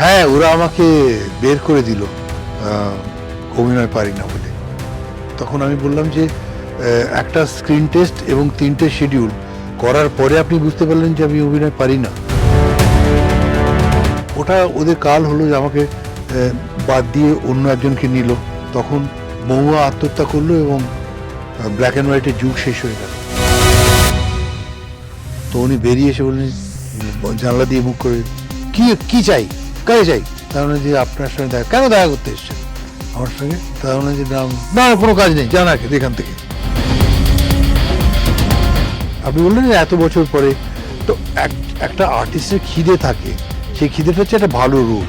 হ্যাঁ, ওরা আমাকে বের করে দিল অভিনয় পারি না বলে। তখন আমি বললাম যে একটা স্ক্রিন টেস্ট এবং 3টে শিডিউল করার পরে আপনি বুঝতে পারলেন যে আমি অভিনয় পারি না। ওটা ওদের কাল হলো যে আমাকে বাদ দিয়ে অন্য একজনকে নিল। তখন মহুয়া আত্মহত্যা করলো এবং ব্ল্যাক অ্যান্ড হোয়াইটের যুগ শেষ হয়ে গেল। তো উনি বেরিয়ে এসে বললেন, জানলা দিয়ে মুখ করে, কি কি চাই, কাকে চাই? তার মানে যে আপনার সঙ্গে দেখা, কেন দেখা করতে এসছেন আমার সঙ্গে? তার মানে যে না কোনো কাজ নেই, জানা এখান থেকে। আপনি বললেন যে এত বছর পরে, তো একটা আর্টিস্টের খিদে থাকে, সেই খিদেটা হচ্ছে একটা ভালো রোল।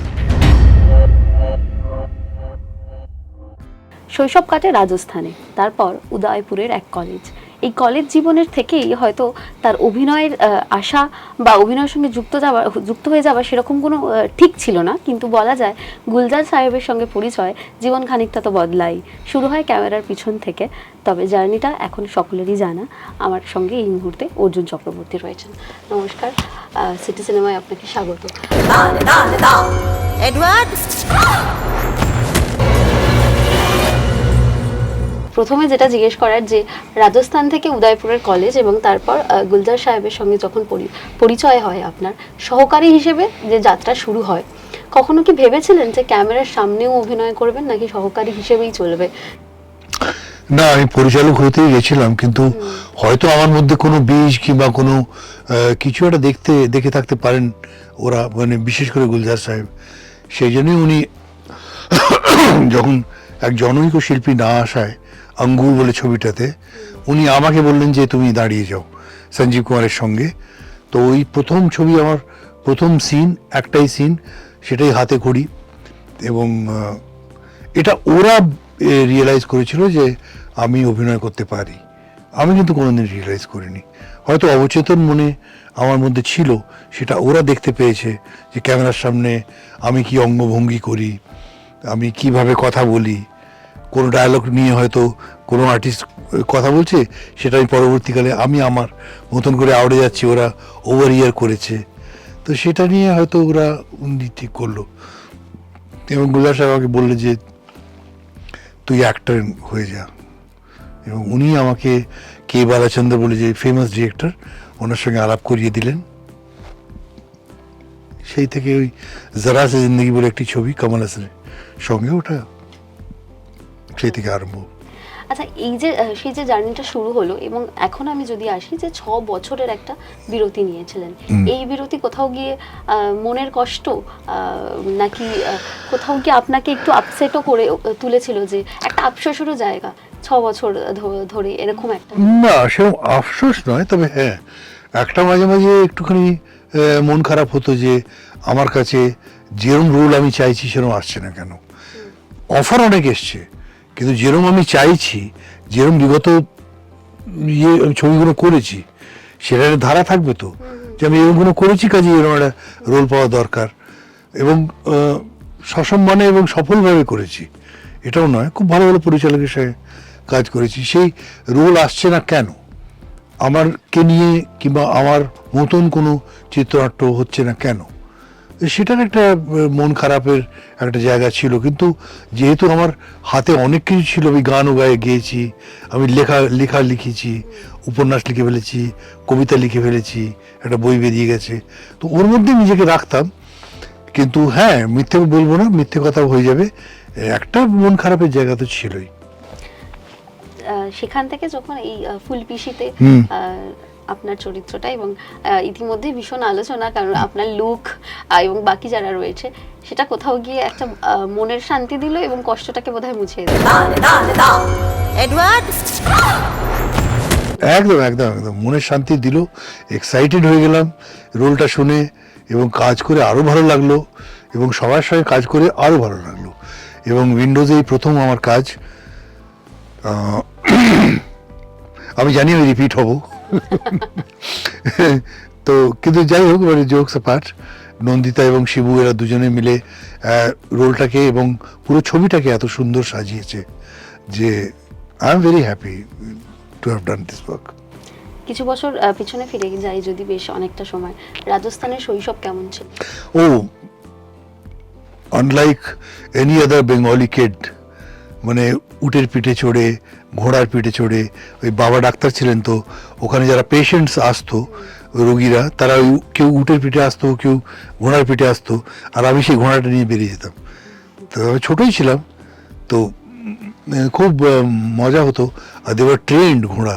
শৈশব কাটে রাজস্থানে, তারপর উদয়পুরের এক কলেজ। এই কলেজ জীবনের থেকেই হয়তো তার অভিনয়ের আশা বা অভিনয়ের সঙ্গে যুক্ত হয়ে যাওয়া সেরকম কোনো ঠিক ছিল না, কিন্তু বলা যায় গুলজার সাহেবের সঙ্গে পরিচয় জীবন খানিকটা তো বদলাই। শুরু হয় ক্যামেরার পিছন থেকে, তবে জার্নিটা এখন সকলেরই জানা। আমার সঙ্গে এই মুহূর্তে অর্জুন চক্রবর্তী রয়েছেন। নমস্কার, সিটি সিনেমায় আপনাকে স্বাগত। এডওয়ার্ড, প্রথমে যেটা জিজ্ঞেস করার, যে রাজস্থান থেকে উদয়পুরের কলেজ এবং তারপর গুলজার সাহেবের সঙ্গে যখন পরিচয় হয় আপনার সহকারী হিসেবে, যে যাত্রা শুরু হয়, কখনো কি ভেবেছিলেন যে ক্যামেরার সামনেও অভিনয় করবেন নাকি সহকারী হিসেবেই চলবে? না, আমি পরিচালক হতেই গেছিলাম, কিন্তু হয়তো আমার মধ্যে কোনো বীজ কিংবা কোনো কিছু একটা দেখে থাকতে পারেন ওরা, মানে বিশেষ করে গুলজার সাহেব। সেই জন্যই উনি যখন এক জনৈক শিল্পী না আসায় আঙ্গুর বলে ছবিটাতে, উনি আমাকে বললেন যে তুমি দাঁড়িয়ে যাও সঞ্জীব কুমারের সঙ্গে। তো ওই প্রথম ছবি, আমার প্রথম সিন, একটাই সিন, সেটাই হাতে খড়ি। এবং এটা ওরা রিয়েলাইজ করেছিল যে আমি অভিনয় করতে পারি। আমি কিন্তু কোনোদিন রিয়েলাইজ করিনি, হয়তো অবচেতন মনে আমার মধ্যে ছিল, সেটা ওরা দেখতে পেয়েছে যে ক্যামেরার সামনে আমি কি অঙ্গভঙ্গি করি, আমি কিভাবে কথা বলি। কোনো ডায়ালগ নিয়ে হয়তো কোনো আর্টিস্ট কথা বলছে, সেটা আমি পরবর্তীকালে আমি আমার মতন করে আউড়ে যাচ্ছি, ওরা ওভার ইয়ার করেছে। তো সেটা নিয়ে হয়তো ওরা ঠিক করলো। এবং গুলজার সাহেব আমাকে বললে যে তুই অ্যাক্টর হয়ে যা। এবং উনি আমাকে কে বালাচন্দ্র বলে, যে ফেমাস ডিরেক্টর, ওনার সঙ্গে আলাপ করিয়ে দিলেন। সেই থেকে ওই জরা সে জিন্দগি বলে একটি ছবি কমল হাসানের সঙ্গে, ওটা সেই থেকে আরম্ভ। আচ্ছা, এই যে সেই যে জার্নিটা শুরু হলো, এবং এখন আমি যদি আসি যে 6 বছরের একটা বিরতি নিয়েছিলেন, এই বিরতি কোথাও গিয়ে মনের কষ্ট নাকি কোথাও গিয়ে আপনাকে একটু আপসেটও করে তুলেছিল, যে একটা আফসোসেরও জায়গা 6 বছর ধরে এরকম একটা? না, সেরকম আফসোস নয়, তবে হ্যাঁ, একটা মাঝে মাঝে একটুখানি মন খারাপ হতো যে আমার কাছে যেরকম রোল আমি চাইছি সেরকম আসছে না কেন। অফার অনেক এসছে, কিন্তু যেরকম আমি চাইছি, যেরকম বিগত ছবিগুলো করেছি, সেটার ধারা থাকবে তো, যে আমি এরকমগুলো করেছি, কাজে এরকম একটা রোল পাওয়া দরকার। এবং সসম্মানে এবং সফলভাবে করেছি, এটাও নয়, খুব ভালো ভালো পরিচালকের সঙ্গে কাজ করেছি। সেই রোল আসছে না কেন, আমারকে নিয়ে কিংবা আমার মতন কোনো চিত্রনাট্য হচ্ছে না কেন, সেটার একটা মন খারাপের একটা জায়গা ছিল। কিন্তু যেহেতু আমার হাতে অনেক কিছু ছিল, আমি গানও গেয়েছি, আমি লেখা লিখেছি, উপন্যাস লিখে ফেলেছি, কবিতা লিখে ফেলেছি, একটা বই বেরিয়ে গেছে, তো ওর মধ্যে নিজেকে রাখতাম। কিন্তু হ্যাঁ, মিথ্যে বলবো না, মিথ্যে কথা হয়ে যাবে, একটা মন খারাপের জায়গা তো ছিলই। সেখান থেকে যখন এই ফুলপিসিতে আপনার চরিত্রটা, এবং ইতিমধ্যে ভীষণ আলোচনা, কারণ আপনার লুক এবং বাকি যারা রয়েছে, সেটা কোথাও গিয়ে একটা মনের শান্তি দিল এবং কষ্টটাকে বোধহয় মুছিয়ে দিল। এডওয়ার্ড, একদম একদম একদম মনের শান্তি দিল, এক্সাইটেড হয়ে গেলাম রোলটা শুনে, এবং কাজ করে আরও ভালো লাগলো, এবং সবার সঙ্গে কাজ করে আরও ভালো লাগলো। এবং উইন্ডোজে এই প্রথম আমার কাজ, আমি জানি আমি রিপিট হব, তো কিন্তু যাই হোক, মানে জোকস অ্যাপার্ট, নন্দিতা এবং শিবু এরা দুজনে মিলে রোলটাকে এবং পুরো ছবিটাকে এত সুন্দর সাজিয়েছে যে I am very happy to have done this work. কিছু বছর পিছনে ফিরে যাই যদি, বেশ অনেকটা সময়, রাজস্থানের শৈশব কেমন ছিল? ও, unlike any other Bengali kid, মানে উটের পিঠে চড়ে, ঘোড়ার পিঠে চড়ে, ওই বাবা ডাক্তার ছিলেন তো ওখানে যারা পেশেন্টস আসতো রোগীরা, তারা কেউ উটের পিঠে আসতো, কেউ ঘোড়ার পিঠে আসতো, আর আমি সেই ঘোড়াটা নিয়ে বেরিয়ে যেতাম। তো আমি ছোটোই ছিলাম, তো খুব মজা হতো। আর দেওয়ার ট্রেন্ড ঘোড়া,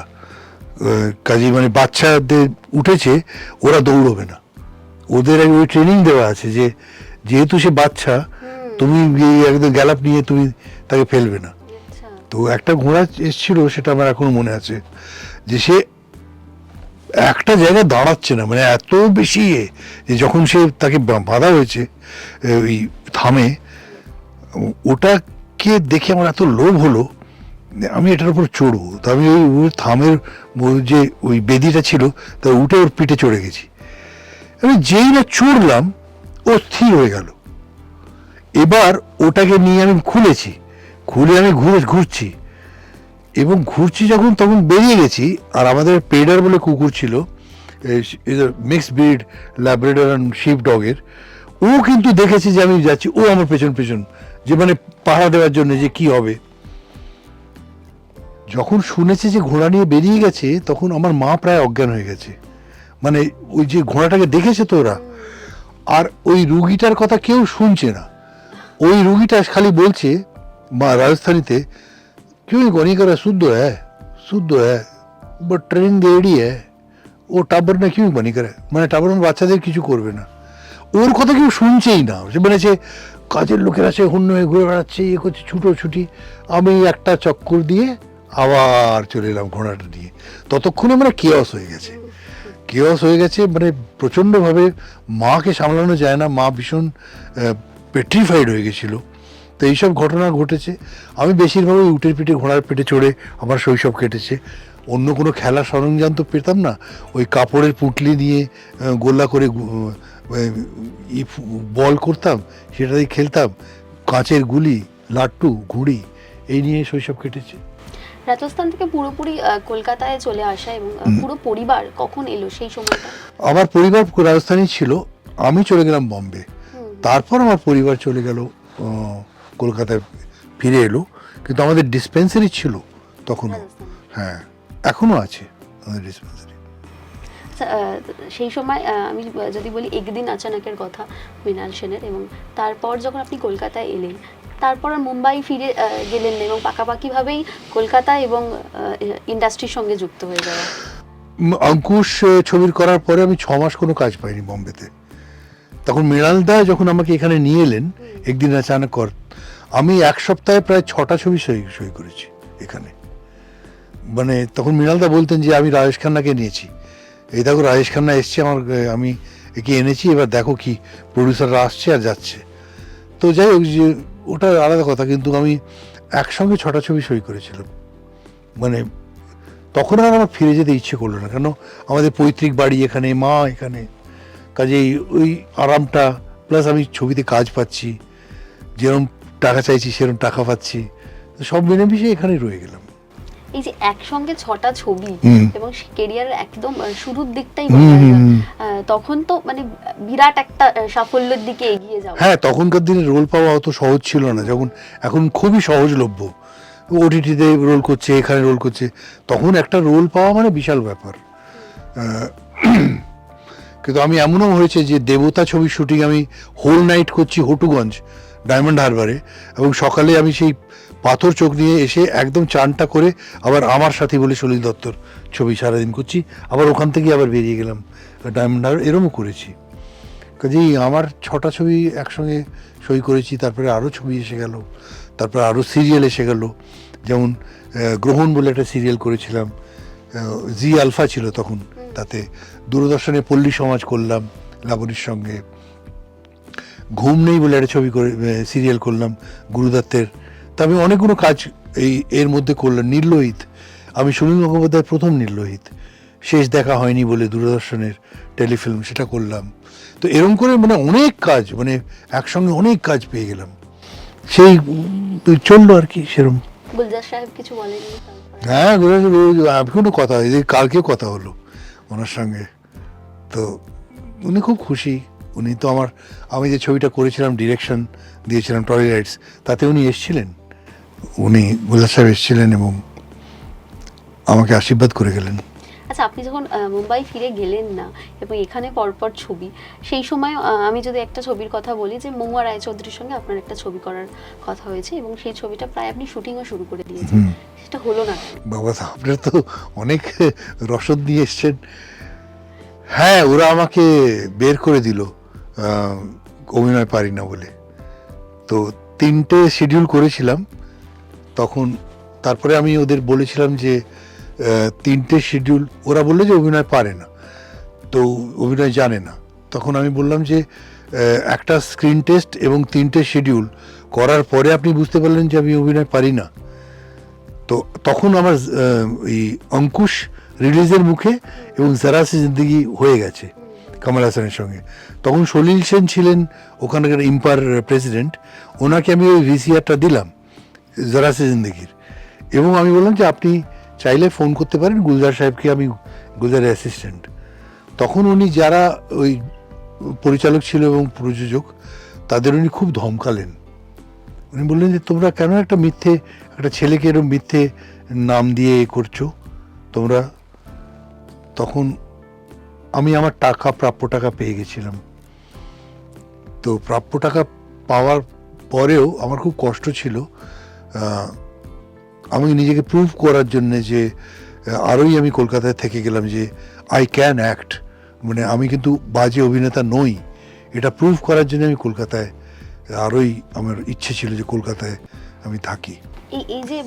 কাজেই মানে বাচ্চাদের উঠেছে, ওরা দৌড়বে না, ওদের ওই ট্রেনিং দেওয়া আছে যে যেহেতু সে বাচ্চা, তুমি একদম গ্যালাপ নিয়ে তুমি তাকে ফেলবে না। তো একটা ঘোড়া এসেছিল, সেটা আমার এখন মনে আছে, যে সে একটা জায়গায় দাঁড়াচ্ছে না, মানে এত বেশি যে যখন সে তাকে বাঁধা হয়েছে ওই থামে, ওটাকে দেখে আমার এত লোভ হলো আমি এটার উপর চড়বো। তো আমি ওই থামের যে ওই বেদিটা ছিল তা উঠে ওর পিঠে চড়ে গেছি। আমি যেই না চড়লাম ও স্থির হয়ে গেল। এবার ওটাকে নিয়ে আমি খুলেছি, খুলে আমি ঘুরছি, এবং ঘুরছি যখন তখন বেরিয়ে গেছি। আর আমাদের পেডার বলে কুকুর ছিল, mix breed Labrador and sheep ডগের, ও কিন্তু দেখেছে যে আমি যাচ্ছি, ও আমার পেছন পেছন, যে মানে পাহারা দেওয়ার জন্য যে কি হবে। যখন শুনেছে যে ঘোড়া নিয়ে বেরিয়ে গেছে, তখন আমার মা প্রায় অজ্ঞান হয়ে গেছে। মানে ওই যে ঘোড়াটাকে দেখেছে তো ওরা, আর ওই রুগীটার কথা কেউ শুনছে না। ওই রুগীটা খালি বলছে বা রাজস্থানীতে, क्यों नहीं कर रहा, शुद्ध है बट ट्रेनिंग देड़ी है, ও টাবর না কিউ বানি করে, মানে টাবর বাচ্চাদের কিছু করবে না। ওর কথা কেউ শুনছেই না। সে মানে সে কাজের লোকের আছে, হন্য হয়ে ঘুরে বেড়াচ্ছে, ইয়ে করছে, ছুটোছুটি। আমি একটা চক্কর দিয়ে আবার চলে এলাম ঘোড়াটা নিয়ে। ততক্ষণে মানে কেওস হয়ে গেছে, মানে প্রচণ্ডভাবে মাকে সামলানো যায় না, মা ভীষণ পেট্রিফাইড হয়ে গেছিলো। তো এইসব ঘটনা ঘটেছে। আমি বেশিরভাগ ওই উটের পিঠে ঘোড়ার পিঠে চড়ে আমার শৈশব কেটেছে। অন্য কোনো খেলার সরঞ্জাম তো পেতাম না। ওই কাপড়ের পুঁটলি নিয়ে গোল্লা করে বল করতাম, সেটা দিয়ে খেলতাম। কাঁচের গুলি, লাট্টু, ঘুড়ি, এই নিয়ে শৈশব কেটেছে। রাজস্থান থেকে পুরোপুরি কলকাতায় চলে আসা এবং পুরো পরিবার কখন এলো সেই সময়টা? আমার পরিবার রাজস্থানী ছিল, আমি চলে গেলাম বম্বে। তারপর আমার পরিবার চলে গেল কলকাতায়, ফিরে এলো। কিন্তু আমাদের ডিসপেন্সারি ছিল তখনও, হ্যাঁ এখনো আছে আমাদের ডিসপেন্সারি। সেই সময় আমি যদি বলি একদিন আচানকের কথা মৃণাল সেনের, এবং তারপর যখন আপনি কলকাতায় এলেন, তারপর আর মুম্বাই ফিরে গেলেন এবং পাকাপাকিভাবেই কলকাতা এবং ইন্ডাস্ট্রির সঙ্গে যুক্ত হয়ে যাওয়া। অঙ্কুশ ছবির করার পরে আমি 6 মাস কোনো কাজ পাইনি বম্বেতে। তখন মৃণাল দা যখন আমাকে এখানে নিয়ে এলেন একদিন আচানক, আমি 1 সপ্তাহে প্রায় 6টা ছবি সই করেছি এখানে। মানে তখন মৃণালদা বলতেন যে আমি রাজেশ খান্নাকে নিয়েছি, এই দেখো রাজেশ খান্না এসছে, আমি একে এনেছি, এবার দেখো কি প্রডিউসাররা আসছে আর যাচ্ছে। তো যাই হোক, যে ওটা আলাদা কথা, কিন্তু আমি একসঙ্গে 6টা ছবি সই করেছিলাম। মানে তখন আর আমার ফিরে যেতে ইচ্ছে করলো না, কেন আমাদের পৈতৃক বাড়ি এখানে, মা এখানে, কাজেই ওই আরামটা, প্লাস আমি ছবিতে কাজ পাচ্ছি, যেরকম টাকা চাইছি সেরকম টাকা পাচ্ছি, সব মিলে মিশিয়ে এখানে রয়ে গেলাম। এই যে একসঙ্গে 6টা ছবি এবং কেরিয়ারের একদম শুরুর দিকটাই তখন তো মানে বিরাট একটা সাফল্যের দিকে এগিয়ে যাওয়া। হ্যাঁ, তখনকার দিনে রোল পাওয়া অত সহজ ছিল না, যখন এখন খুবই সহজলভ্য। ওটিটিতে রোল করছে, এখানে রোল করছে, তখন একটা রোল পাওয়া মানে বিশাল ব্যাপার। কিন্তু আমি এমনও হয়েছে যে দেবতা ছবির শুটিং আমি হোল নাইট করছি হটুগঞ্জ ডায়মন্ড হারবারে, এবং সকালে আমি সেই পাথর চোখ নিয়ে এসে একদম চানটা করে আবার আমার সাথী বলে সলিল দত্তর ছবি সারাদিন করছি, আবার ওখান থেকে আবার বেরিয়ে গেলাম ডায়মন্ড হারবার, এরমও করেছি। কাজেই আমার 6টা ছবি একসঙ্গে সই করেছি। তারপরে আরও ছবি এসে গেল, তারপরে আরও সিরিয়াল এসে গেল। যেমন গ্রহণ বলে একটা সিরিয়াল করেছিলাম, জি আলফা ছিল তখন, তাতে দূরদর্শনে পল্লী সমাজ করলাম লাবণীর সঙ্গে। ঘুম নেই বলে একটা ছবি করে সিরিয়াল করলাম গুরুদত্তের। তা আমি অনেকগুলো কাজ এর মধ্যে করলাম। নির্লোহিত, আমি সুনীল গঙ্গোপাধ্যায়ের প্রথম নির্লোহিত, শেষ দেখা হয়নি বলে দূরদর্শনের টেলিফিল্ম, সেটা করলাম। তো এরকম করে মানে অনেক কাজ, মানে একসঙ্গে অনেক কাজ পেয়ে গেলাম, সেই চললো আর কি সেরকম। গুলজার সাহেব কিছু বলেননি? হ্যাঁ, এখনো কথা হয়, কালকেও কথা হলো ওনার সঙ্গে। তো উনি খুব খুশি, উনি তো আমি যে ছবিটা করেছিলাম, ডিরেকশন দিয়েছিলাম টলি রাইডস, তাতে উনি এসেছিলেন, উনি গুলজার সাহেব এসেছিলেন এবং আমাকে আশীর্বাদ করে গেলেন। আচ্ছা, আপনি যখন মুম্বাই ফিরে গেলেন না এবং এখানে পরপর ছবি, সেই সময় আমি যদি একটা ছবির কথা বলি, যে মহুয়া রায়চৌধুরীর সঙ্গে আপনার একটা ছবি করার কথা হয়েছে এবং সেই ছবিটা প্রায় আপনি শুটিংও শুরু করে দিয়েছেন, সেটা হলো না কেন? বাবা, আপনারা তো অনেক রসদ নিয়ে এসছেন। হ্যাঁ, ওরা আমাকে বের করে দিল অভিনয় পারি না বলে। তো 3টে শিডিউল করেছিলাম তখন। তারপরে আমি ওদের বলেছিলাম যে 3টে শিডিউল, ওরা বললো যে অভিনয় পারে না, তো অভিনয় জানে না। তখন আমি বললাম যে একটা স্ক্রিন টেস্ট এবং 3টে শিডিউল করার পরে আপনি বুঝতে পারলেন যে আমি অভিনয় পারি না। তো তখন আমার এই অঙ্কুশ রিলিজের মুখে এবং জারা সে জিন্দেগি হয়ে গেছে কমল হাসানের সঙ্গে। তখন সলিল সেন ছিলেন ওখানকার ইম্পার প্রেসিডেন্ট, ওনাকে আমি ওই ভিসিআরটা দিলাম জারা সে জিন্দেগির, এবং আমি বললাম যে আপনি চাইলে ফোন করতে পারেন গুলজার সাহেবকে, আমি গুলজারের অ্যাসিস্ট্যান্ট। তখন উনি যারা ওই পরিচালক ছিল এবং প্রযোজক, তাদের উনি খুব ধমকালেন। উনি বললেন যে তোমরা কেন একটা ছেলেকে এরকম মিথ্যে নাম দিয়ে করছো তোমরা। তখন আমি আমার প্রাপ্য টাকা পেয়ে গেছিলাম। তো প্রাপ্য টাকা পাওয়ার পরেও আমার খুব কষ্ট ছিল। আমি নিজেকে প্রুভ করার জন্যে যে আরোই আমি কলকাতায় থেকে গেলাম যে আই ক্যান অ্যাক্ট, মানে আমি কিন্তু বাজে অভিনেতা নই, এটা প্রুভ করার জন্য আমি কলকাতায় আরোই আমার ইচ্ছে ছিল যে কলকাতায় আমি থাকি। এই যে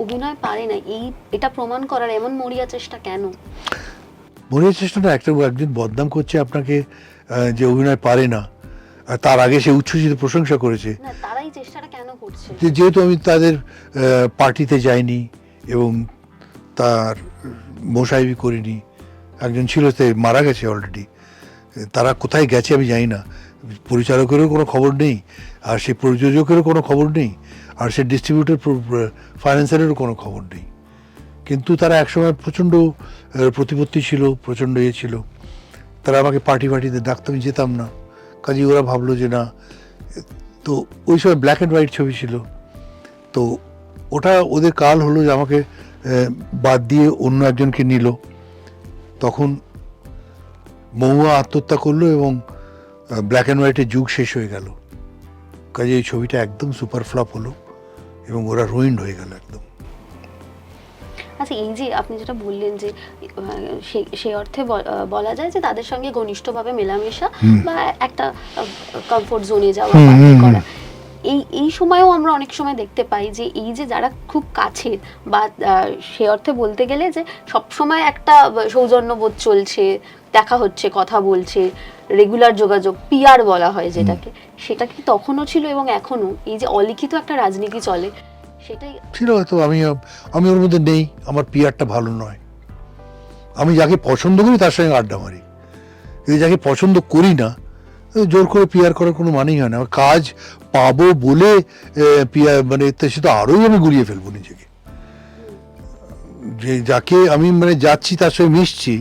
অভিনয় পারে না, এটা প্রমাণ করার এমন মরিয়া চেষ্টা কেন? মরিয়া চেষ্টা না, একজন বদনাম করছে আপনাকে যে অভিনয় পারে না, আর তার আগে সে উচ্ছ্বসিত প্রশংসা করেছে। না, তারাই চেষ্টাটা কেন করছে? যেহেতু আমি তাদের পার্টিতে যাইনি এবং তার মোসাইবি করিনি, একজন ছিল সে মারা গেছে অলরেডি, তারা কোথায় গেছে আমি জানি না, পরিচালকেরও কোনো খবর নেই, আর সে প্রযোজকেরও কোনো খবর নেই, আর সে ডিস্ট্রিবিউটর ফাইন্যান্সারেরও কোনো খবর নেই। কিন্তু তারা একসময় প্রচণ্ড প্রতিপত্তি ছিল, প্রচণ্ড ছিল, তারা আমাকে পার্টিতে ডাকতে, আমি যেতাম না, কাজেই ওরা ভাবলো যে না। তো ওই সময় ব্ল্যাক অ্যান্ড হোয়াইট ছবি ছিল, তো ওটা ওদের কাল হলো যে আমাকে বাদ দিয়ে অন্য একজনকে নিল। তখন মহুয়া আত্মহত্যা করলো এবং ব্ল্যাক অ্যান্ড হোয়াইটের যুগ শেষ হয়ে গেল। কাজে এই ছবিটা একদম সুপার ফ্লপ হলো এবং ওরা রুইন্ড হয়ে গেল একদম। আচ্ছা, এই যে আপনি যেটা বললেন যে সেই অর্থে বলা যায় যে তাদের সঙ্গে ঘনিষ্ঠভাবে মেলামেশা বা একটা কমফোর্ট জোনে যাওয়া করা, এই সময়ও আমরা অনেক সময় দেখতে পাই যে এই যে যারা খুব কাছের বা সে অর্থে বলতে গেলে যে সবসময় একটা সৌজন্যবোধ চলছে, দেখা হচ্ছে, কথা বলছে, রেগুলার যোগাযোগ, পিআর বলা হয় যেটাকে, সেটা কি তখনও ছিল এবং এখনো এই যে অলিখিত একটা রাজনীতি চলে সেটাই ছিল? হয়তো আমি ওর মধ্যে নেই, আমার পিআরটা ভালো নয়। আমি যাকে পছন্দ করি তার সঙ্গে আড্ডা মারি, এই যাকে পছন্দ করি না জোর করে পিআর করার কোনো মানেই হয় না। কাজ পাবো বলে পিআর, মানে সে তো আরোই আমি গুলিয়ে ফেলবো নিজেকে। যে যাকে আমি মানে যাচ্ছি তার সঙ্গে মিশছি,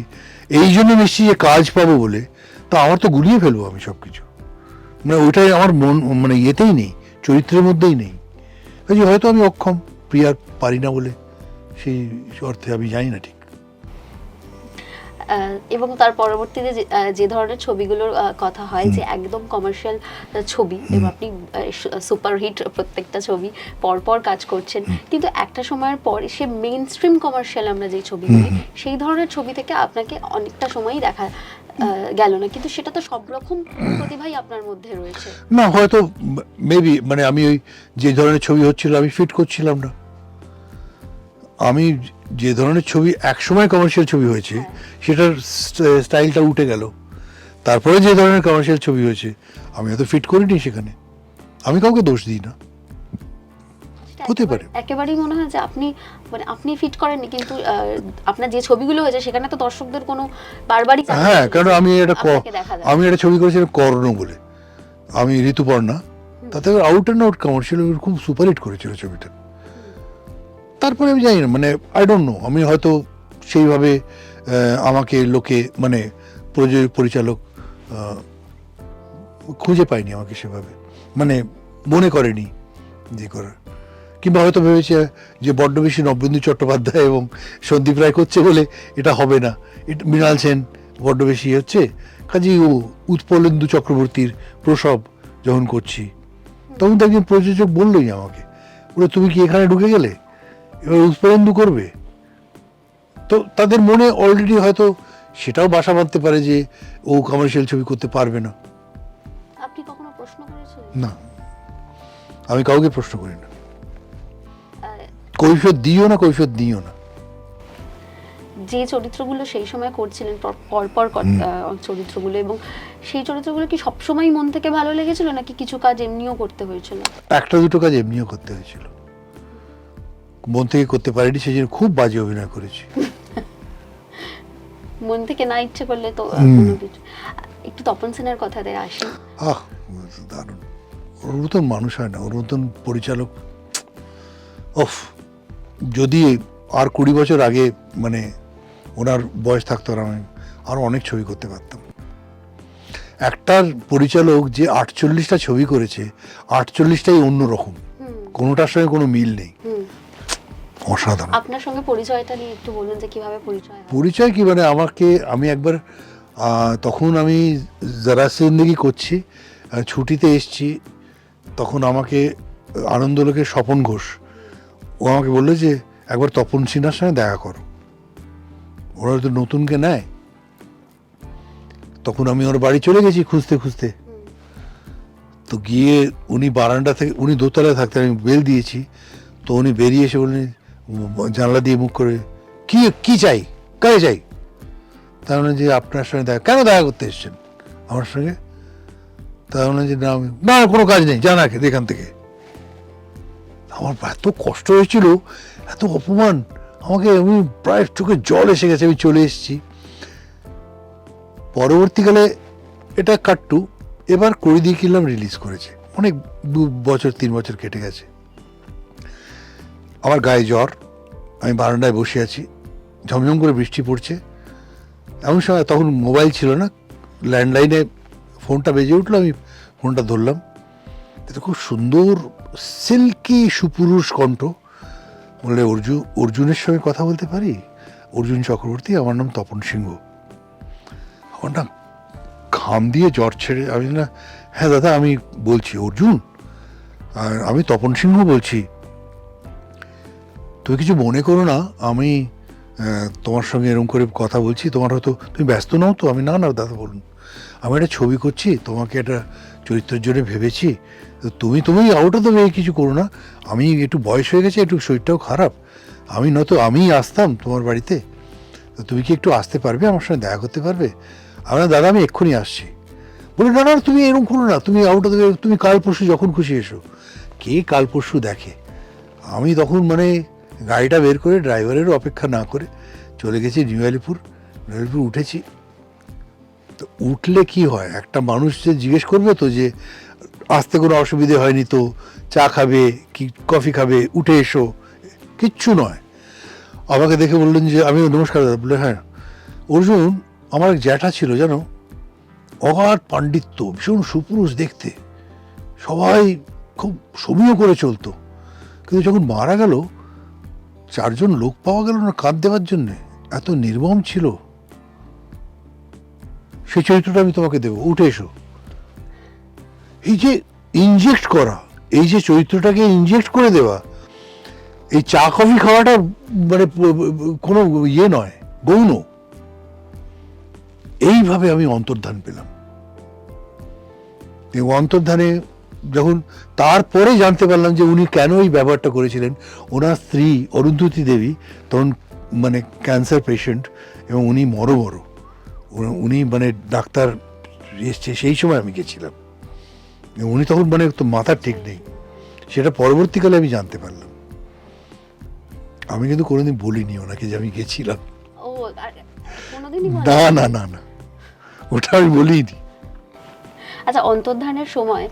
এই জন্য মিশছি যে কাজ পাবো বলে, তা আমার তো গুলিয়ে ফেলবো আমি সব কিছু। মানে ওইটাই আমার মন, মানে ইয়েতেই নেই, চরিত্রের মধ্যেই নেই। হয়তো আমি অক্ষম, পিআর পারি না বলে, সেই অর্থে আমি জানি না ঠিক। এবং তার পরবর্তীতে যে ধরনের ছবিগুলোর কথা হয় যে একদম কমার্শিয়াল ছবি, এবং আপনি সুপারহিট প্রত্যেকটা ছবি পরপর কাজ করছেন, কিন্তু একটা সময়ের পর সে মেইন স্ট্রিম কমার্শিয়াল আমরা যে ছবি করি, সেই ধরনের ছবি থেকে আপনাকে অনেকটা সময়ই দেখা গেল না, কিন্তু সেটা তো সব রকম প্রতিভাই আপনার মধ্যে রয়েছে। না, হয়তো মেবি মানে আমি ওই যে ধরনের ছবি হচ্ছিল আমি ফিট করছিলাম না। আমি যে ধরনের ছবি একসময় কমার্শিয়াল ছবি হয়েছে সেটার স্টাইলটা উঠে গেল, তারপরে যে ধরনের কমার্শিয়াল ছবি হয়েছে আমি হয়তো ফিট করিনি সেখানে। আমি কাউকে দোষ দিই না, হতে পারে। একেবারেই মনে হয় যে আপনি ফিট করেননি, কিন্তু আপনার যে ছবিগুলো হয়েছে সেখানে তো দর্শকদের কোনো বারবারই, হ্যাঁ, কারণ আমি একটা ছবি করেছিলাম কর্ণ বলে, আমি ঋতুপর্ণা, তাতে আউট অ্যান্ড আউট কমার্শিয়াল, খুব সুপারহিট করেছিল ছবিটা। তারপরে আমি জানি না, মানে আই ডোন্ট নো, আমি হয়তো সেইভাবে আমাকে লোকে মানে পরিচালক খুঁজে পায়নি আমাকে সেভাবে, মানে মনে করেনি যে করার, কিংবা হয়তো ভেবেছে যে বড্ড বেশি নবেন্দু চট্টোপাধ্যায় এবং সন্দীপ রায় করছে বলে এটা হবে না, এটা মৃণাল সেন বড্ড বেশি হচ্ছে, কাজেই ও উৎপলেন্দু চক্রবর্তীর প্রসব যখন করছি তখন তো একজন প্রযোজক বললোই আমাকে, বলে তুমি কি এখানে ঢুকে গেলে, এবার উৎপলেন্দু করবে। তো তাদের মনে অলরেডি হয়তো সেটাও বাসা বাঁধতে পারে যে ও কমার্শিয়াল ছবি করতে পারবে না। আপনি কখনো প্রশ্ন করেছিলেন? না, আমি কাউকে প্রশ্ন করি না, আহ, কৈফিয়ত দিও না, কৈফিয়ত দিও না। যে চরিত্রগুলো সেই সময় করছিলেন পরপর চরিত্রগুলো, এবং সেই চরিত্রগুলো কি সবসময় মন থেকে ভালো লেগেছিল নাকি কিছু কাজ এমনিও করতে হয়েছিল? একটা দুটো কাজ এমনিও করতে হয়েছিল, মন থেকে করতে পারিনি, সেই জন্য খুব বাজে অভিনয় করেছি। মন থেকে না ইচ্ছে করলে তো কোনো কিছু। একটু তপন সেনের কথাতে আসি। আহ, দারুণ, ওর মতন মানুষ হয় না, ওর মতন পরিচালক। ওফ, যদি আর 20 বছর আগে মানে ওনার বয়স থাকতো আর আমি আরো অনেক ছবি করতে পারতাম। একটার পরিচালক যে 48টা ছবি করেছে, 48টাই অন্যরকম, কোনোটার সঙ্গে কোনো মিল নেই, অসাধারণ। আপনার সঙ্গে পরিচয়টা নিয়ে একটু বলুন যে কিভাবে পরিচয় হয়? পরিচয় কি, মানে আমি একবার তখন আমি যারা জিন্দেগি করছি, ছুটিতে এসছি, তখন আমাকে আনন্দলোকের স্বপন ঘোষ ও আমাকে বললো যে একবার তপন সিনহার সঙ্গে দেখা করো, ওরা তো নতুনকে নেয়। তখন আমি ওর বাড়ি চলে গেছি খুঁজতে খুঁজতে, তো গিয়ে উনি বারান্দা থেকে, উনি দোতলায় থাকতেন, আমি বেল দিয়েছি, তো উনি বেরিয়ে এসে বললেন জানলা দিয়ে মুখ করে, কি কি চাই, কাকে চাই? তার মানে যে আপনার সঙ্গে দেখা, কেন দেখা করতে এসছেন আমার সঙ্গে? তার মানে যে না কোনো কাজ নেই, জানা এখান থেকে। আমার এত কষ্ট হয়েছিল, এত অপমান, আমাকে, আমি প্রায় চোখে জল এসে গেছে, আমি চলে এসেছি। পরবর্তীকালে এটা কাট্টু, এবার করে দিয়ে কিনলাম রিলিজ করেছে, অনেক 2 বছর 3 বছর কেটে গেছে। আমার গায়ে জ্বর, আমি বারান্দায় বসে আছি, ঝমঝম করে বৃষ্টি পড়ছে, এমন সময়, তখন মোবাইল ছিল না, ল্যান্ডলাইনে ফোনটা বেজে উঠলো, আমি ফোনটা ধরলাম, এটা খুব সুন্দর সিল্কি সুপুরুষ কণ্ঠ, বললে অর্জুনের সঙ্গে কথা বলতে পারি? অর্জুন চক্রবর্তী, আমার নাম তপন সিংহ। আমার না ঘাম দিয়ে জ্বর ছেড়ে, আমি না, হ্যাঁ দাদা আমি বলছি অর্জুন, আর আমি তপন সিংহ বলছি, তুমি কিছু মনে করো না, আমি তোমার সঙ্গে এরকম করে কথা বলছি, তোমার হয়তো তুমি ব্যস্ত নাও তো? আমি না না দাদা বলুন, আমি একটা ছবি করছি, তোমাকে একটা চরিত্রের জন্য ভেবেছি, তুমি আউট অফ দ্য ওয়ে কিছু করো না, আমি একটু বয়স হয়ে গেছে, একটু শরীরটাও খারাপ, আমি নয়তো আমিই আসতাম তোমার বাড়িতে, তো তুমি কি একটু আসতে পারবে, আমার সঙ্গে দেখা করতে পারবে? আমরা দাদা আমি এক্ষুনি আসছি। বলে না না তুমি এরকম করো না, তুমি আউট অফ দ্য ওয়ে, তুমি কাল পরশু যখন খুশি এসো। কে কাল পরশু দেখে? আমি তখন মানে গাড়িটা বের করে ড্রাইভারেরও অপেক্ষা না করে চলে গেছি নিউ আলিপুর উঠেছি। তো উঠলে কি হয়, একটা মানুষ যে জিজ্ঞেস করবে তো যে আসতে কোনো অসুবিধে হয়নি তো, চা খাবে কি কফি খাবে, উঠে এসো, কিচ্ছু নয়। আমাকে দেখে বললেন যে, আমি নমস্কার দাদা, বলে হ্যাঁ। অর্জুন আমার এক জ্যাঠা ছিল জানো, অগাধ পাণ্ডিত্য, ভীষণ সুপুরুষ দেখতে, সবাই খুব সমীহ করে চলতো, কিন্তু যখন মারা গেল 4 জন লোক পাওয়া গেল না কাঁদ দেওয়ার জন্যে, এত নির্মম ছিল। সেই চরিত্রটা আমি তোমাকে দেবো, উঠে এসো। এই যে ইনজেক্ট করা, এই যে চরিত্রটাকে ইনজেক্ট করে দেওয়া, এই চা কফি খাওয়াটা মানে কোনো ইয়ে নয়, গৌণ। এইভাবে আমি অন্তর্ধান পেলাম। এই অন্তর্ধানে যখন তারপরে জানতে পারলাম যে উনি কেন এই ব্যাপারটা করেছিলেন, ওনার স্ত্রী অরুন্ধতী দেবী তখন মানে ক্যান্সার পেশেন্ট, এবং উনি মরো উনি মানে ডাক্তার এসছে সেই সময় আমি গেছিলাম, উনি তখন মানে তো মাথার ঠিক নেই, সেটা পরবর্তীকালে আমি জানতে পারলাম। আমি কিন্তু কোনোদিন বলিনি ওনাকে যে আমি গেছিলাম, ও কোনোদিনই বলেন? না না না না, ওটা আমি বলিনি। আচ্ছা, অন্তর্ধানের সময়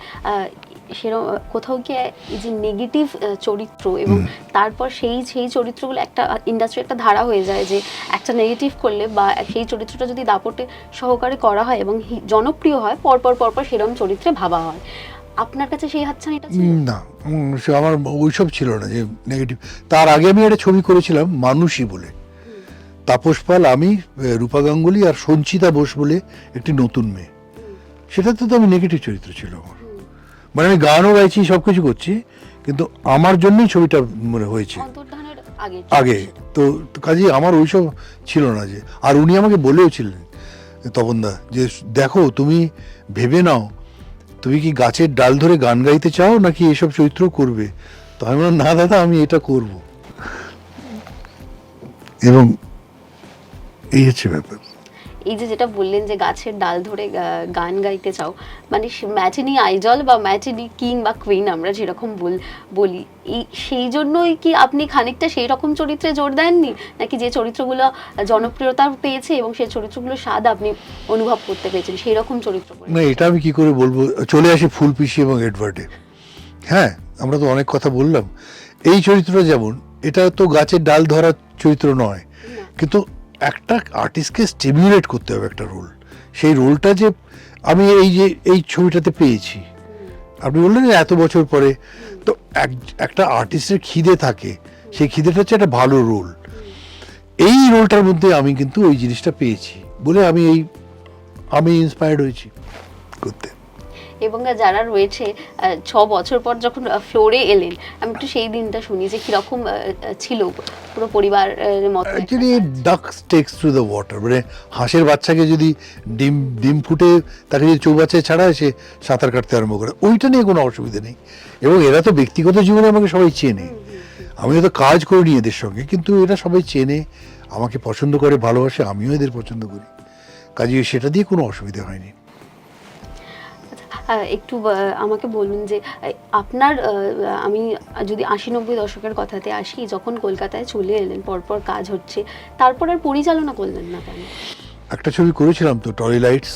সেরকম কোথাও গিয়ে এই যে নেগেটিভ চরিত্র এবং তারপর সেই সেই চরিত্রগুলো একটা ইন্ডাস্ট্রি একটা ধারা হয়ে যায় যে একটা নেগেটিভ করলে বা সেই চরিত্রটা যদি দাপটে সহকারে করা হয় এবং জনপ্রিয় হয় পরপর পরপর সেরকম চরিত্রে ভাবা হয়। আপনার কাছে সেই হাতছানিটা ছিল? না, সে আমার ওইসব ছিল না যে নেগেটিভ। তার আগে আমি একটা ছবি করেছিলাম মানুষই বলে, তাপস পাল, আমি, রূপা গাঙ্গুলি আর সঞ্চিতা বোস বলে একটি নতুন মেয়ে। সেটাতে তো আমি নেগেটিভ চরিত্র ছিল আমার, মানে আমি গানও গাইছি, সবকিছু করছি, কিন্তু আমার জন্যই ছবিটা মানে হয়েছে অন্তর্ধানের আগে। তো কাজেই আমার ওইসব ছিল না যে, আর উনি আমাকে বলেও ছিলেন তপনদা যে দেখো তুমি ভেবে নাও, তুমি কি গাছের ডাল ধরে গান গাইতে চাও নাকি এসব চরিত্র করবে? তো আমি বললাম না দাদা, আমি এটা করব। এবং এই হচ্ছে ব্যাপার। এই যে যেটা বললেন যে গাছের ডাল ধরে গান গাইতে চাও, মানে ম্যাটিনি আইডল বা ম্যাটিনি কিং বা কুইন আমরা যেরকম বলি, এই সেই জন্যই কি আপনি খানিকটা সেই রকম চরিত্রে জোর দেননি, নাকি যে চরিত্রগুলো জনপ্রিয়তা পেয়েছে এবং সেই চরিত্রগুলোর স্বাদ আপনি অনুভব করতে পেরেছেন সেই রকম চরিত্র করে? না, এটা আমি কি করে বলবো। চলে আসি ফুলপিসি এবং এডওয়ার্ডে। হ্যাঁ, আমরা তো অনেক কথা বললাম। এই চরিত্রটা যেমন, এটা তো গাছের ডাল ধরার চরিত্র নয়, কিন্তু একটা আর্টিস্টকে স্টিমুলেট করতে হবে একটা রোল। সেই রোলটা যে আমি এই ছবিটাতে পেয়েছি। আপনি বললেন যে এত বছর পরে, তো একটা আর্টিস্টের খিদে থাকে, সেই খিদেটা হচ্ছে একটা ভালো রোল। এই রোলটার মধ্যে আমি কিন্তু ওই জিনিসটা পেয়েছি বলে আমি ইন্সপায়ার্ড হয়েছি করতে। এবং যারা রয়েছে 6 বছর পর যখন ফ্লোরে এলেন, আমি একটু সেই দিনটা শুনি যে কিরকম ছিল পুরো পরিবারের মতো। অ্যাকচুয়ালি ডাক টেক্স থ্রু দ্য ওয়াটার, মানে হাঁসের বাচ্চাকে যদি ডিম ফুটে তাকে যদি চৌবাচ্চায় ছাড়া হয়, সে সাঁতার কাটতে আরম্ভ করে, ওইটা নিয়ে কোনো অসুবিধা নেই। এবং এরা তো ব্যক্তিগত জীবনে আমাকে সবাই চেনে, আমি হয়তো কাজ করিনি এদের সঙ্গে, কিন্তু এরা সবাই চেনে, আমাকে পছন্দ করে, ভালোবাসে, আমিও এদের পছন্দ করি, কাজে সেটা দিয়ে কোনো অসুবিধা হয়নি। একটু আমাকে বলুন যে আপনার আমি যদি 80-90 দশকের কথাতে আসি, যখন কলকাতায় চলে এলেন, পরপর কাজ হচ্ছে, তারপর আর পরিচালনা করলেন না কেন? একটা ছবি করেছিলাম তো, টলি লাইটস,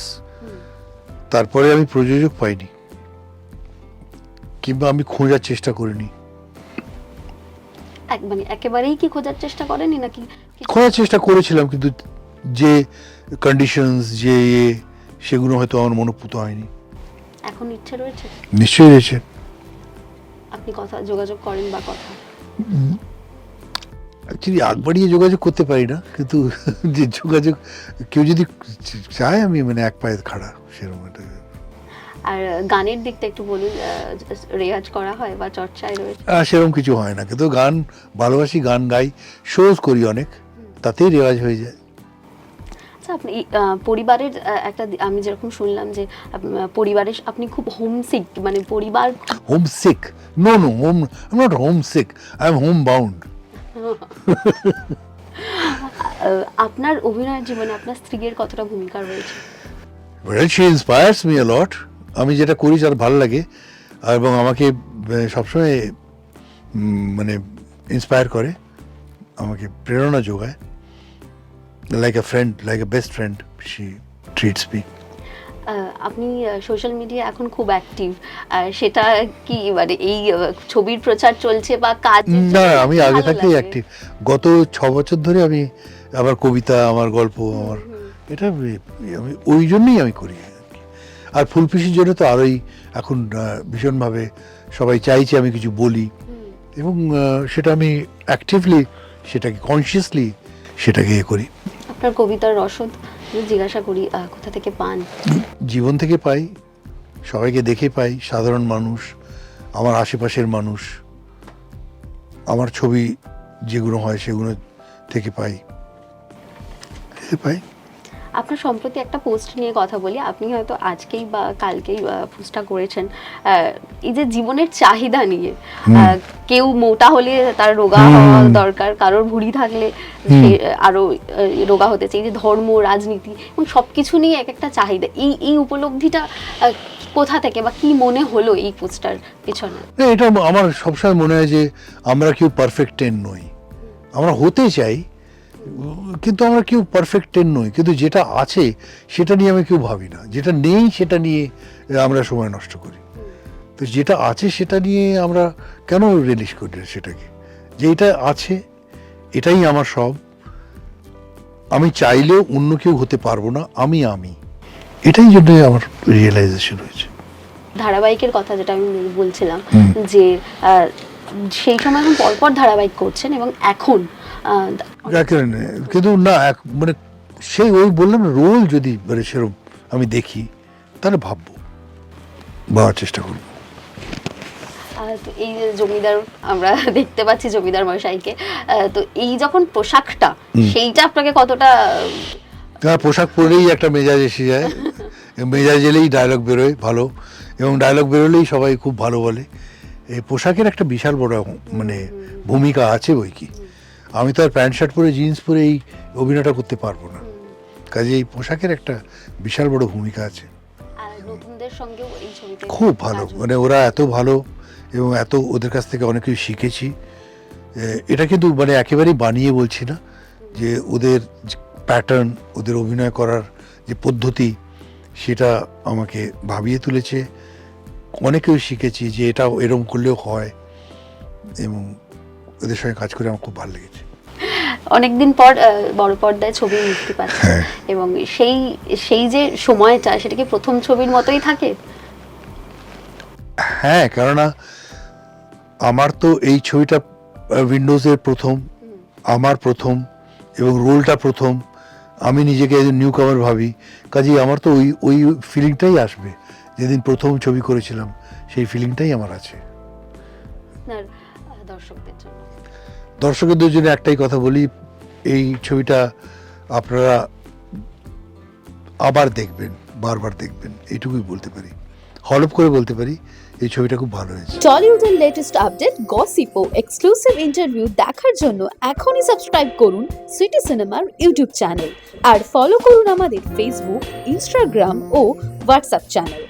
তারপরে আমি প্রযোজক পাইনি, কিংবা আমি খোঁজার চেষ্টা করিনি। মানে একেবারেই কি খোঁজার চেষ্টা করেনি নাকি? খোঁজার চেষ্টা করেছিলাম, কিন্তু যে কন্ডিশনস যে সেগুলো হয়তো আমার মনোপুত হয়নি। এখন ইচ্ছে রয়েছে? নিশ্চয়ই রয়েছে। আপনি যোগাযোগ করেন বা কথা? অ্যাকচুয়ালি আগ বাড়িয়ে যোগাযোগ করতে পারি না, কিন্তু যে যোগাযোগ কেউ যদি চায়, আমি মানে এক পায়ে খাড়া সেরকম একটা। আর গানের দিকটা একটু বলুন, রেয়াজ করা হয় বা চর্চায় রয়েছে? সেরকম কিছু হয় না, কিন্তু গান ভালোবাসি, গান গাই, শোজ করি অনেক, তাতেই রেওয়াজ হয়ে যায়। আচ্ছা, আপনি পরিবারের একটা আমি যেরকম শুনলাম যে পরিবারের আপনি খুব হোমসিক, মানে পরিবার homesick? No, I am not homesick, I am home bound. আপনার অভিনয়ের জীবনে আপনার স্ত্রীর কতটা ভূমিকা রয়েছে? Well, she inspires me a lot. আমি যেটা করি যার ভালো লাগে, এবং আমাকে সবসময় মানে ইন্সপায়ার করে, আমাকে প্রেরণা যোগায়। Like a friend, like a best friend, she treats me. আপনি সোশ্যাল মিডিয়া এখন খুব অ্যাক্টিভ, সেটা কি মানে এই ছবির প্রচার চলছে বা কাজ? না, আমি আগে থেকেই অ্যাক্টিভ। গত 6 বছর ধরে আমি আমার কবিতা, আমার গল্প, আমার এটা আমি ওই জন্যই আমি করি আর কি। আর ফুলপিসির জন্য তো আরোই এখন ভীষণভাবে সবাই চাইছে আমি কিছু বলি, এবং সেটা আমি অ্যাক্টিভলি, সেটাকে কনসিয়াসলি সেটাকে করি। আপনার কবিতার রসদ জিজ্ঞাসা করি, কোথা থেকে পান? জীবন থেকে পাই, সবাইকে দেখে পাই, সাধারণ মানুষ, আমার আশেপাশের মানুষ, আমার ছবি যেগুলো হয় সেগুলো থেকে পাই। আপনার সম্প্রতি একটা পোস্ট নিয়ে কথা বলি, আপনি হয়তো আজকেই বা কালকেই পোস্টটা করেছেন, এই যে জীবনের চাহিদা নিয়ে, কেউ মোটা হলে তার রোগা হওয়া দরকার, কারোর ভুঁড়ি থাকলে সে আরো রোগা হতে চাই, যে ধর্ম, রাজনীতি এবং সবকিছু নিয়ে এক একটা চাহিদা, এই উপলব্ধিটা কোথা থেকে বা কি মনে হলো এই পোস্টার পেছনে? এটা আমার সবসময় মনে হয় যে আমরা কেউ পারফেক্ট 10 নই, আমরা হতে চাই, কিন্তু আমরা কেউ পারফেক্ট 10 নই, কিন্তু যেটা আছে সেটা নিয়ে আমি কেউ ভাবি না, যেটা নেই সেটা নিয়ে আমরা সময় নষ্ট করি। তো যেটা আছে সেটা নিয়ে আমরা কেন রিলিজ করি না সেটাকে, যে এটা আছে এটাই আমার সব, আমি চাইলেও অন্য কেউ হতে পারবো না, আমি এটাই জন্য আমার রিয়েলাইজেশন হয়েছে। ধারাবাহিকের কথা যেটা আমি বলছিলাম, যে সেই সময় এখন পরপর ধারাবাহিক করছেন এবং এখন কিন্তু না মানে সেই ওই বললাম না, রোল যদি মানে সেরকম আমি দেখি তাহলে ভাববো বা চেষ্টা করবো। তো এই যে জমিদার আমরা দেখতে পাচ্ছি জমিদার মশাইকে, তো এই যখন পোশাকটা সেইটা আপনাকে কতটা, পোশাক পরলেই একটা মেজাজ এসে যায়, মেজাজ এলেই ডায়লগ বেরোয় ভালো, এবং ডায়লগ বেরোলেই সবাই খুব ভালো বলে। এই পোশাকের একটা বিশাল বড় মানে ভূমিকা আছে বই কি। আমি তো আর প্যান্ট শার্ট পরে জিন্স পরে এই অভিনয়টা করতে পারবো না, কাজে এই পোশাকের একটা বিশাল বড় ভূমিকা আছে। নতুনদের সঙ্গেও এই ছবিতে খুব ভালো, মানে ওরা এত ভালো এবং এত ওদের কাছ থেকে অনেক কিছু শিখেছি। এটা কিন্তু মানে একেবারেই বানিয়ে বলছি না, যে ওদের প্যাটার্ন, ওদের অভিনয় করার যে পদ্ধতি সেটা আমাকে ভাবিয়ে তুলেছে। অনেক কিছু শিখেছি যে এটা এরকম করলেও হয়, এবং ওদের সঙ্গে কাজ করে আমার খুব ভালো লেগেছে। অনেকদিন পর বড় পর্দায় ছবি মুক্তি পাচ্ছে, এবং সেই যে সময়টা সেটা কি প্রথম ছবির মতোই থাকে? হ্যাঁ, কেননা আমার তো এই ছবিটা উইন্ডোজের প্রথম, আমার প্রথম, এবং রোলটা প্রথম, আমি নিজেকে নিউ কামার ভাবি, কাজেই আমার তো ওই ফিলিংটাই আসবে যেদিন প্রথম ছবি করেছিলাম, সেই ফিলিংটাই আমার আছে। দর্শকদের জন্য একটাই কথা বলি, এই ছবিটা আপনারা আবার দেখবেন, বারবার দেখবেন, এইটুকুই বলতে পারি, হলপ করে বলতে পারি এই ছবিটা খুব ভালো হয়েছে। টলিউডের লেটেস্ট আপডেট, গসিপ ও এক্সক্লুসিভ ইন্টারভিউ দেখার জন্য এখনই সাবস্ক্রাইব করুন সিটি সিনেমার ইউটিউব চ্যানেল আর ফলো করুন আমাদের ফেসবুক, ইনস্টাগ্রাম ও হোয়াটসঅ্যাপ চ্যানেল।